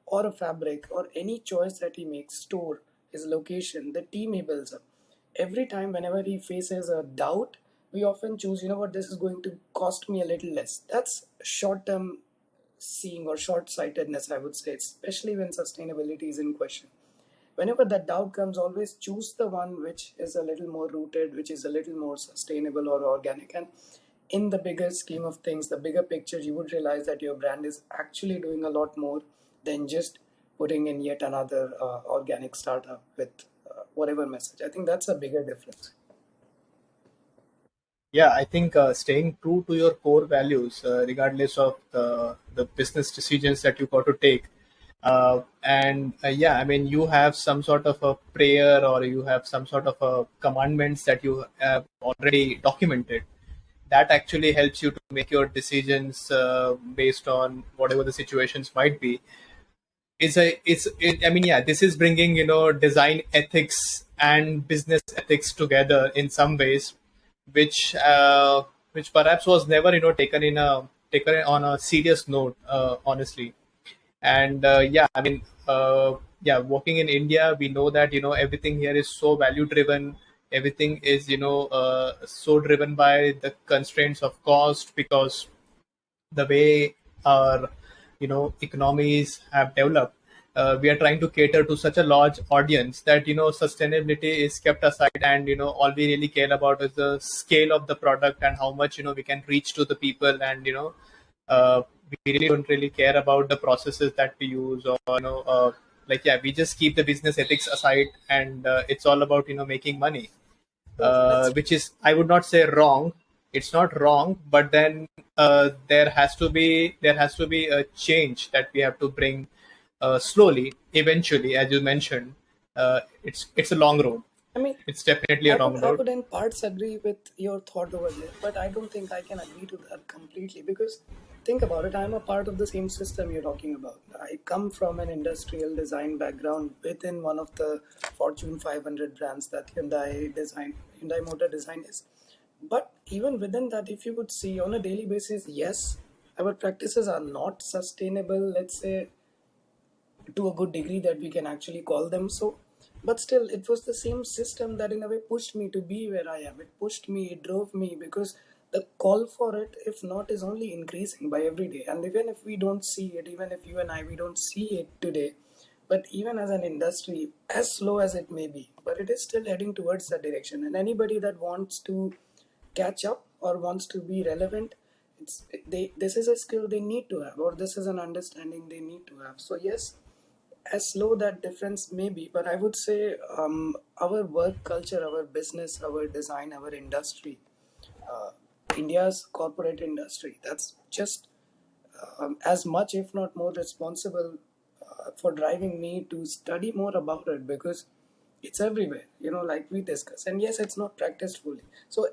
or a fabric or any choice that he makes, store, his location, the team he builds up. Every time, whenever he faces a doubt, we often choose, what, this is going to cost me a little less. That's short term seeing or short sightedness, I would say, especially when sustainability is in question. Whenever that doubt comes, always choose the one which is a little more rooted, which is a little more sustainable or organic. And in the bigger scheme of things, the bigger picture, you would realize that your brand is actually doing a lot more than just putting in yet another organic startup with whatever message. I think that's a bigger difference. Yeah, I think staying true to your core values, regardless of the business decisions that you got to take. And yeah, I mean, you have some sort of a prayer or you have some sort of a commandments that you have already documented. That actually helps you to make your decisions based on whatever the situations might be. I mean, yeah, this is bringing, design ethics and business ethics together in some ways, which perhaps was never, taken on a serious note, honestly. And yeah, I mean, yeah, working in India, we know that, everything here is so value driven. Everything is, so driven by the constraints of cost, because the way our, economies have developed, we are trying to cater to such a large audience that, sustainability is kept aside, and, all we really care about is the scale of the product and how much, we can reach to the people. And, we really don't really care about the processes that we use, or, like, yeah, we just keep the business ethics aside, and it's all about, making money, So let's which is, I would not say wrong. It's not wrong, but then there has to be a change that we have to bring slowly, eventually, as you mentioned. It's a long road. I mean, It's definitely a I would long I road. would in parts agree with your thought over there, but I don't think I can agree to that completely because think about it. I'm a part of the same system you're talking about. I come from an industrial design background within one of the Fortune 500 brands that Hyundai Motor Design is. But even within that, if you would see on a daily basis, yes, our practices are not sustainable. Let's say to a good degree that we can actually call them so, but still it was the same system that in a way pushed me to be where I am. It pushed me, it drove me, because the call for it, if not, is only increasing by every day. And even if we don't see it, even if you and I, we don't see it today, but even as an industry, as slow as it may be, but it is still heading towards that direction. And anybody that wants to catch up or wants to be relevant, this is a skill they need to have, or this is an understanding they need to have. So yes, as slow that difference may be, but I would say our work culture, our business, our design, our industry, uh, India's corporate industry, that's just as much, if not more, responsible for driving me to study more about it, because it's everywhere, like we discuss. And yes, it's not practiced fully. So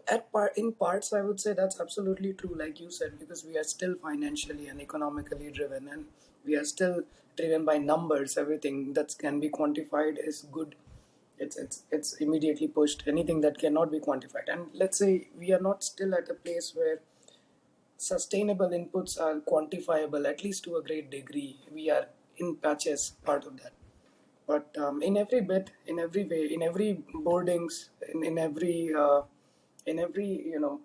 in parts, I would say that's absolutely true, like you said, because we are still financially and economically driven, and we are still driven by numbers. Everything that can be quantified is good. It's immediately pushed. Anything that cannot be quantified, and let's say we are not still at a place where sustainable inputs are quantifiable, at least to a great degree. We are in patches, part of that. But in every bit, in every way, in every boardings, in every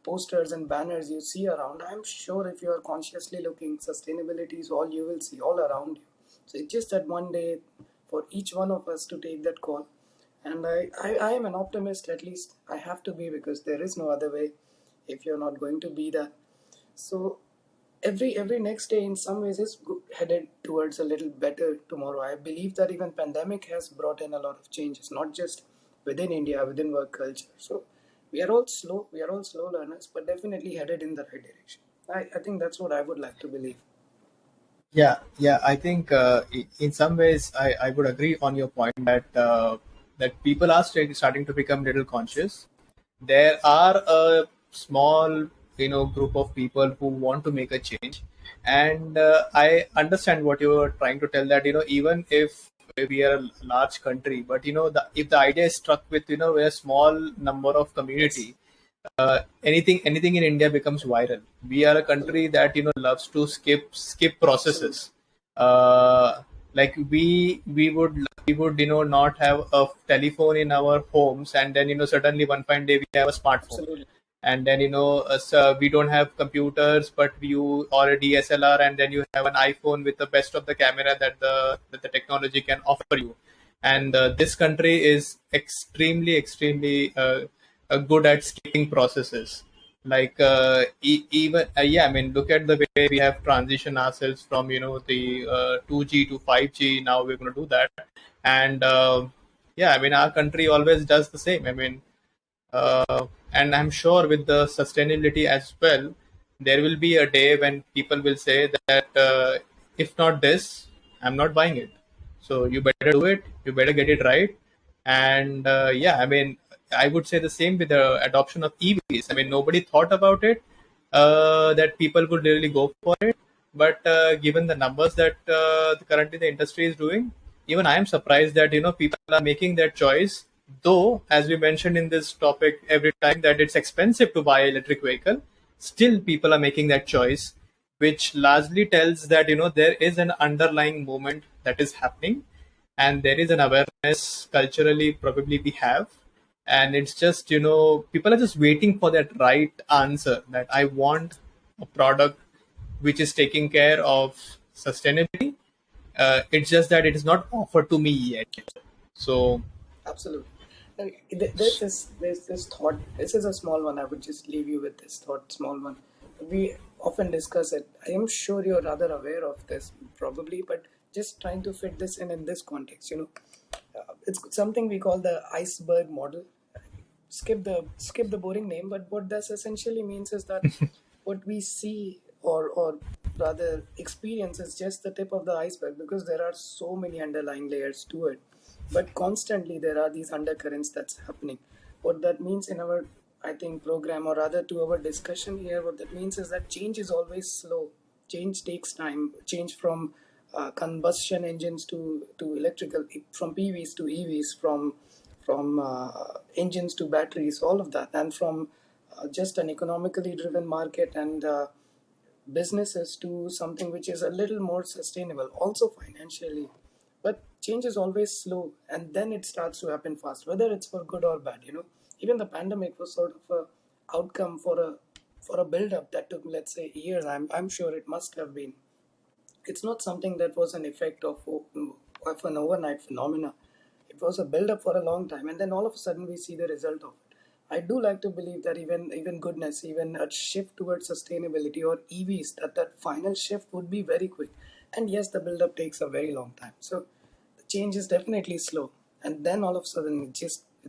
posters and banners you see around, I'm sure if you are consciously looking, sustainability is all you will see all around you. So it's just that one day for each one of us to take that call. And I am an optimist, at least I have to be, because there is no other way if you're not going to be that. So every next day in some ways is headed towards a little better tomorrow. I believe that even pandemic has brought in a lot of changes, not just within India, within work culture. So we are all slow learners, but definitely headed in the right direction. I think that's what I would like to believe. Yeah. I think in some ways I would agree on your point that that people are starting to become little conscious. There are a small, group of people who want to make a change, and I understand what you were trying to tell. That even if we are a large country, but if the idea is struck with a small number of Yes, community, anything in India becomes viral. We are a country absolutely, that loves to skip absolutely, processes. Like we would not have a telephone in our homes, and then suddenly one fine day we have a smartphone, absolutely, and then so we don't have computers, but you or a DSLR, and then you have an iPhone with the best of the camera that the technology can offer you. And this country is extremely good at skipping processes. Like even yeah, I mean, look at the way we have transitioned ourselves from the 2G to 5G. Now we're going to do that, and yeah, I mean, our country always does the same. I mean, and I'm sure with the sustainability as well, there will be a day when people will say that if not this, I'm not buying it. So you better do it. You better get it right. And yeah, I mean, I would say the same with the adoption of EVs. I mean, nobody thought about it, that people would really go for it. But given the numbers that currently the industry is doing, even I am surprised that people are making that choice. Though, as we mentioned in this topic every time, that it's expensive to buy electric vehicle, still people are making that choice, which largely tells that there is an underlying movement that is happening, and there is an awareness culturally probably we have, and it's just people are just waiting for that right answer, that I want a product which is taking care of sustainability. It's just that it is not offered to me yet. So absolutely. There's this thought. This is a small one. I would just leave you with this thought, small one. We often discuss it. I am sure you're rather aware of this, probably, but just trying to fit this in this context. It's something we call the iceberg model. Skip the boring name, but what this essentially means is that what we see, or rather experience, is just the tip of the iceberg, because there are so many underlying layers to it. But constantly there are these undercurrents that's happening. What that means in our, I think, program, or rather to our discussion here, what that means is that change is always slow. Change takes time. Change from combustion engines to electrical, from PVs to EVs, from engines to batteries, all of that, and from just an economically driven market and businesses to something which is a little more sustainable, also financially. But change is always slow, and then it starts to happen fast, whether it's for good or bad. Even the pandemic was sort of a outcome for a build up that took, let's say, years. I'm sure it must have been. It's not something that was an effect of an overnight phenomena. It was a build up for a long time, and then all of a sudden we see the result of it. I do like to believe that even goodness, even a shift towards sustainability or EVs, that final shift would be very quick. And yes, the build up takes a very long time. So change is definitely slow, and then all of a sudden it's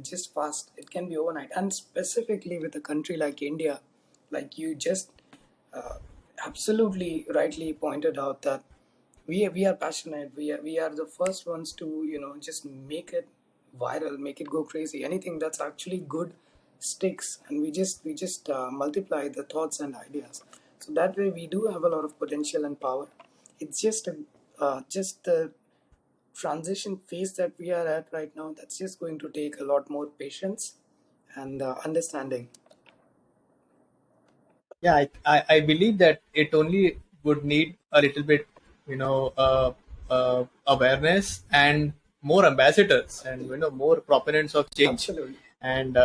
just fast. It can be overnight, and specifically with a country like India, like you just uh, absolutely rightly pointed out that we are passionate. We are the first ones to just make it viral, make it go crazy. Anything that's actually good sticks, and we just multiply the thoughts and ideas. So that way we do have a lot of potential and power. It's just the transition phase that we are at right now. That's just going to take a lot more patience and understanding. Yeah, I believe that it only would need a little bit, awareness and more ambassadors and more proponents of change, Absolutely. and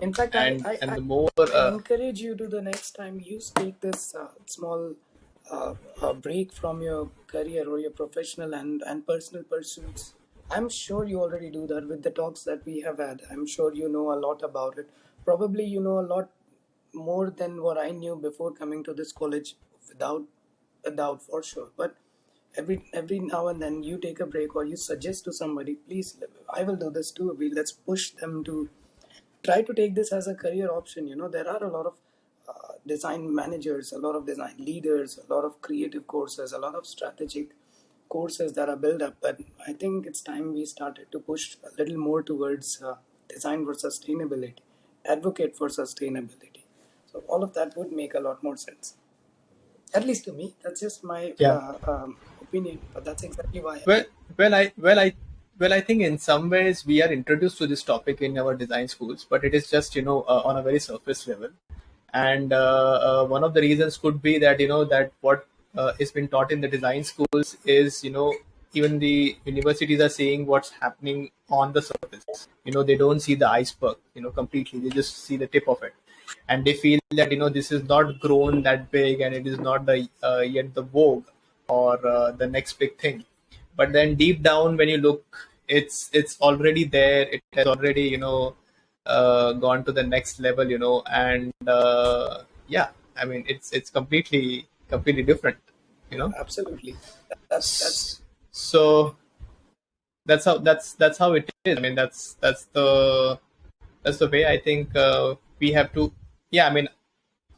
In fact, and the more I encourage you to, the next time you take this small break from your career or your professional and personal pursuits. I'm sure you already do that with the talks that we have had. I'm sure you know a lot about it. Probably you know a lot more than what I knew before coming to this college, without a doubt, for sure. But every now and then you take a break or you suggest to somebody, please, I will do this too. Let's push them to try to take this as a career option. There are a lot of design managers, a lot of design leaders, a lot of creative courses, a lot of strategic courses that are built up. But I think it's time we started to push a little more towards design for sustainability, advocate for sustainability. So all of that would make a lot more sense, at least to me. That's just my yeah. opinion, but that's exactly why I Well, do. well, I well, I well, I think in some ways we are introduced to this topic in our design schools, but it is just on a very surface level. And one of the reasons could be that that what is been taught in the design schools is even the universities are seeing what's happening on the surface. They don't see the iceberg completely. They just see the tip of it, and they feel that this is not grown that big, and it is not the yet the vogue or the next big thing. But then deep down when you look, it's already there. It has already gone to the next level, and yeah, I mean it's completely different, you know Absolutely. That's so that's how it is. I mean that's the way I think we have to. Yeah, I mean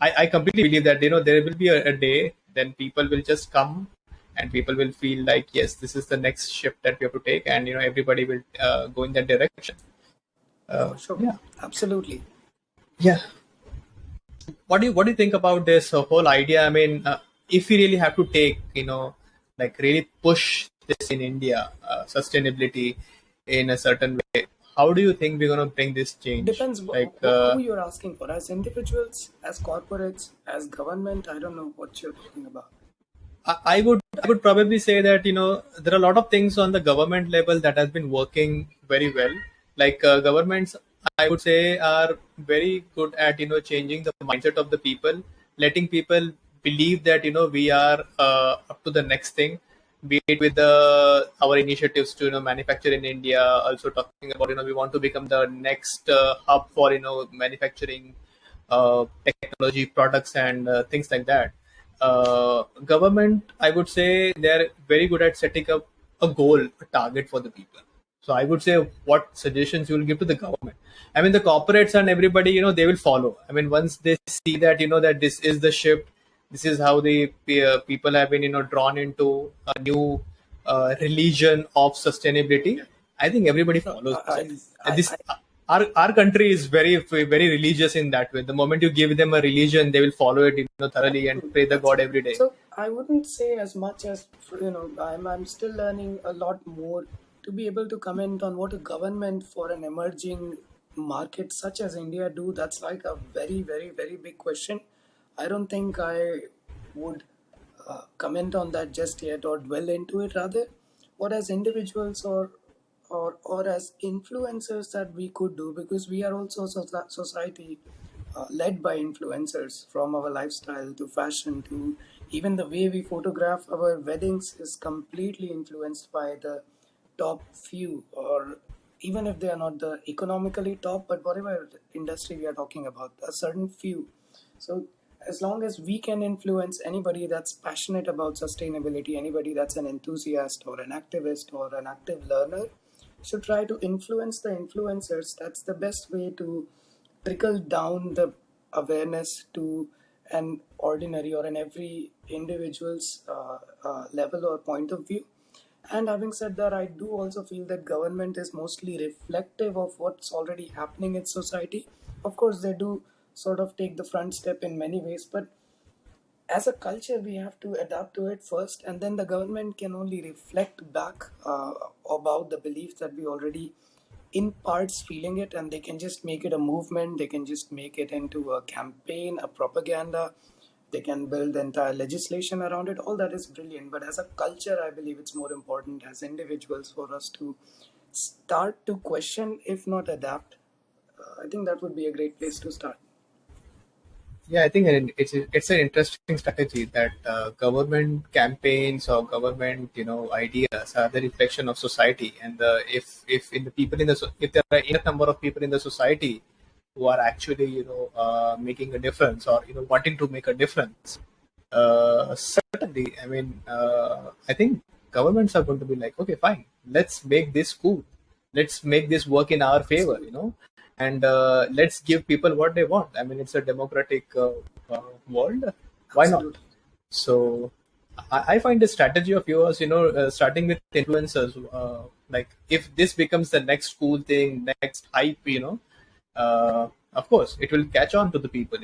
I completely believe that there will be a day then people will just come and people will feel like, yes, this is the next shift that we have to take, and everybody will go in that direction. for sure. Yeah. Absolutely. Yeah. What do you think about this whole idea? I mean, if we really have to take, like really push this in India, sustainability in a certain way, how do you think we're gonna bring this change? Depends Like, who you're asking for. As individuals, as corporates, as government. I don't know what you're talking about. I would probably say that there are a lot of things on the government level that has been working very well. Like governments, I would say, are very good at changing the mindset of the people, letting people believe that we are up to the next thing. Be it with our initiatives to manufacture in India, also talking about we want to become the next hub for manufacturing technology products and things like that. Government, I would say, they're very good at setting up a goal, a target for the people. So I would say, what suggestions you will give to the government? I mean, the corporates and everybody, they will follow. I mean, once they see that that this is the shift, this is how the people have been drawn into a new religion of sustainability. Yeah. I think everybody No, follows it. And I this our country is very religious in that way. The moment you give them a religion, they will follow it thoroughly and absolutely. pray the That's God every day. so. I wouldn't say as much as I'm still learning a lot more to be able to comment on what a government for an emerging market such as India do. That's like a very big question. I don't think I would comment on that just yet or dwell into it. Rather, what as individuals or as influencers that we could do, because we are also society led by influencers, from our lifestyle to fashion to even the way we photograph our weddings is completely influenced by the top few, or even if they are not the economically top, but whatever industry we are talking about, a certain few. So as long as we can influence anybody that's passionate about sustainability, anybody that's an enthusiast or an activist or an active learner, should try to influence the influencers. That's the best way to trickle down the awareness to an ordinary or an every individual's level or point of view. And having said that, I do also feel that government is mostly reflective of what's already happening in society. Of course, they do sort of take the front step in many ways, but as a culture, we have to adapt to it first, and then the government can only reflect back about the belief that we already, in parts, feeling it, and they can just make it a movement. They can just make it into a campaign, a propaganda. They can build entire legislation around it. All that is brilliant, but as a culture, I believe it's more important as individuals for us to start to question, if not adapt. I think that would be a great place to start. Yeah, I think it's an interesting strategy that government campaigns or government ideas are the reflection of society, and if in the people in the if there are enough number of people in the society who are actually making a difference or wanting to make a difference, certainly, I mean, I think governments are going to be like, okay, fine, let's make this cool, let's make this work in our favor, Absolutely. and let's give people what they want. I mean, it's a democratic world. Why not? Absolutely. So I find the strategy of yours, starting with influencers, like if this becomes the next cool thing, next hype, of course, it will catch on to the people.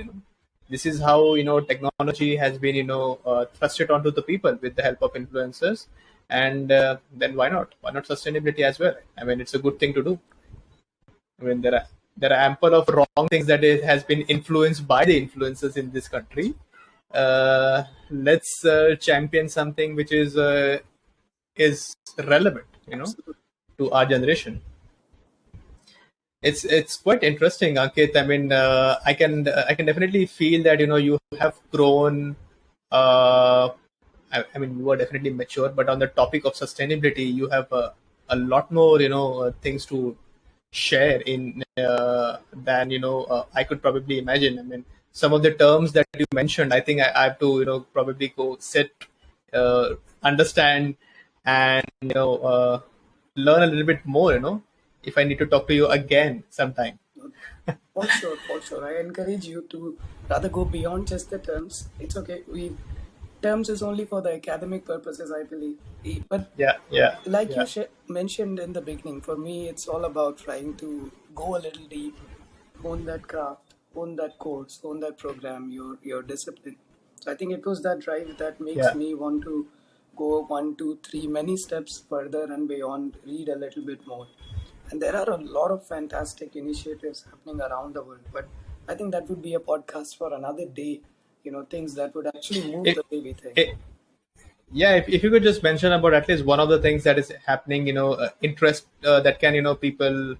This is how technology has been thrusted onto the people with the help of influencers, and then why not? Why not sustainability as well? I mean, it's a good thing to do. I mean, there are ample of wrong things that it has been influenced by the influencers in this country. Let's champion something which is relevant, Absolutely. to our generation. It's quite interesting, Ankit. I mean, I can definitely feel that you have grown. Uh, I mean, you are definitely mature, but on the topic of sustainability, you have a lot more things to share in than I could probably imagine. I mean, some of the terms that you mentioned, I think I have to probably go sit, understand, and learn a little bit more. If I need to talk to you again sometime. For sure, for sure. I encourage you to rather go beyond just the terms. It's okay. We terms is only for the academic purposes, I believe. But Yeah, yeah, like you yeah, mentioned in the beginning, for me, it's all about trying to go a little deep, own that craft, own that course, own that program, your discipline. So I think it was that drive that makes yeah. me want to go one, two, three, many steps further and beyond, read a little bit more. And there are a lot of fantastic initiatives happening around the world. But I think that would be a podcast for another day. Things that would actually move It, the way we think. it, yeah, if you could just mention about at least one of the things that is happening, interest that can people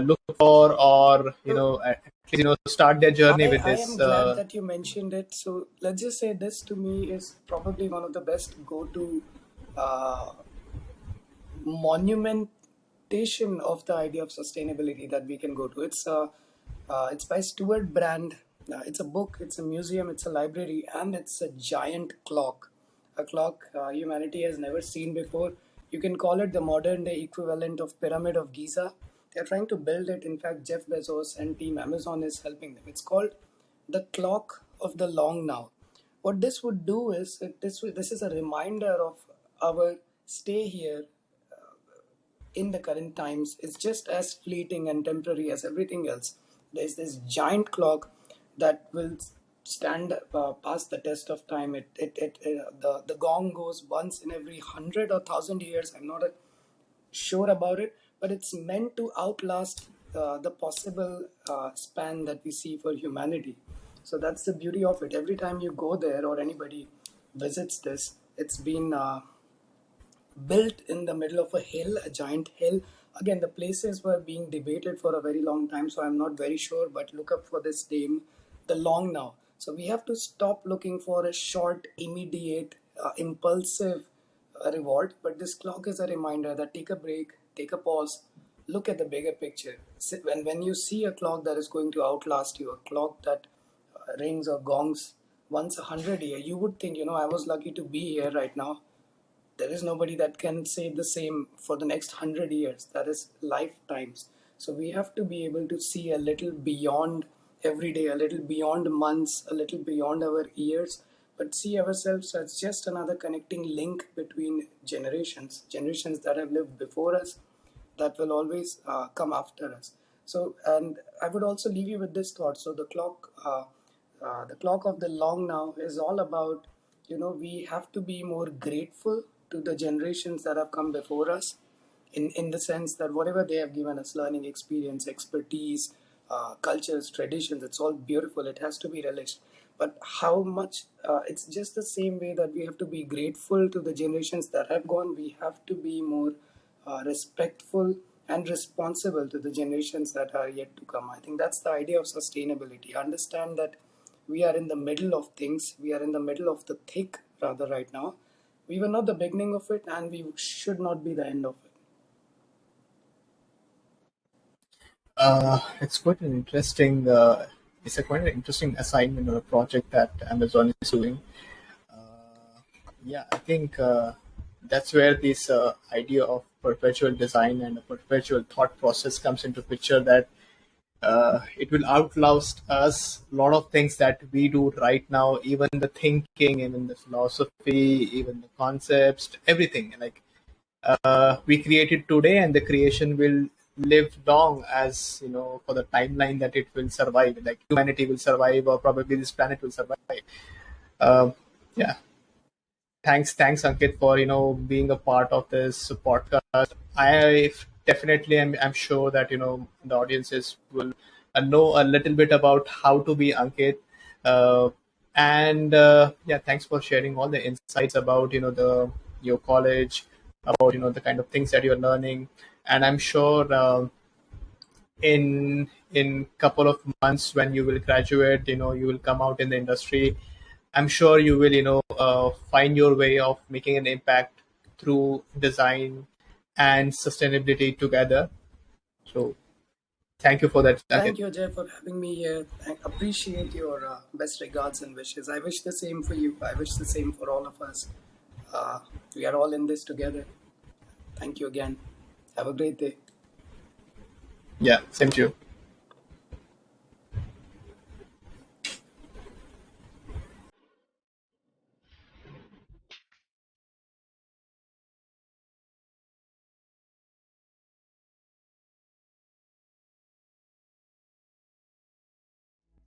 look for, or So at least start their journey with I this. am glad that you mentioned it. So let's just say this to me is probably one of the best go-to uh, monumentation of the idea of sustainability that we can go to. It's by Stuart Brand. It's a book, it's a museum, it's a library, and it's a giant clock. A clock humanity has never seen before. You can call it the modern day equivalent of Pyramid of Giza. They're trying to build it. In fact, Jeff Bezos and Team Amazon is helping them. It's called the Clock of the Long Now. What this would do is this is a reminder of our stay here in the current times is just as fleeting and temporary as everything else. There's this giant clock that will stand past the test of time. The gong goes once in every 100 or 1,000 years. I'm not sure about it, but it's meant to outlast the possible span that we see for humanity. So that's the beauty of it. Every time you go there or anybody visits this, it's been built in the middle of a hill, a giant hill. Again, the places were being debated for a very long time, so I'm not very sure, but look up for this name, the long now. So we have to stop looking for a short, immediate, impulsive reward, but this clock is a reminder that take a break, take a pause, look at the bigger picture. When you see a clock that is going to outlast you, a clock that rings or gongs once 100 year, you would think, I was lucky to be here right now. There is nobody that can say the same for the next 100 years. That is lifetimes. So we have to be able to see a little beyond every day, a little beyond months, a little beyond our years, but see ourselves as just another connecting link between generations that have lived before us, that will always come after us. So, and I would also leave you with this thought. So the clock of the long now is all about, we have to be more grateful to the generations that have come before us, in the sense that whatever they have given us, learning, experience, expertise, cultures, traditions, it's all beautiful. It has to be relished. But how much, it's just the same way that we have to be grateful to the generations that have gone, we have to be more respectful and responsible to the generations that are yet to come. I think that's the idea of sustainability. Understand that we are in the middle of things, we are in the middle of the thick rather right now. We were not the beginning of it, and we should not be the end of it. It's quite an interesting. It's a quite an interesting assignment or a project that Amazon is doing. Yeah, I think that's where this idea of perpetual design and a perpetual thought process comes into picture. That it will outlast us a lot of things that we do right now, even the thinking, even the philosophy, even the concepts, everything. Like we created today, and the creation will live long, as for the timeline that it will survive. Like humanity will survive, or probably this planet will survive. Um, yeah. Thanks, Ankit, for being a part of this podcast. I definitely am. I'm sure that the audiences will know a little bit about how to be Ankit, uh, and yeah, thanks for sharing all the insights about the your college, about the kind of things that you're learning, and I'm sure in couple of months when you will graduate, you will come out in the industry. I'm sure you will find your way of making an impact through design and sustainability together. So thank you for that, Ankit. Thank you, Ajay, for having me here. I appreciate your best regards and wishes. I wish the same for you. I wish the same for all of us. Uh, we are all in this together. Thank you again. Have a great day. Yeah, same to you.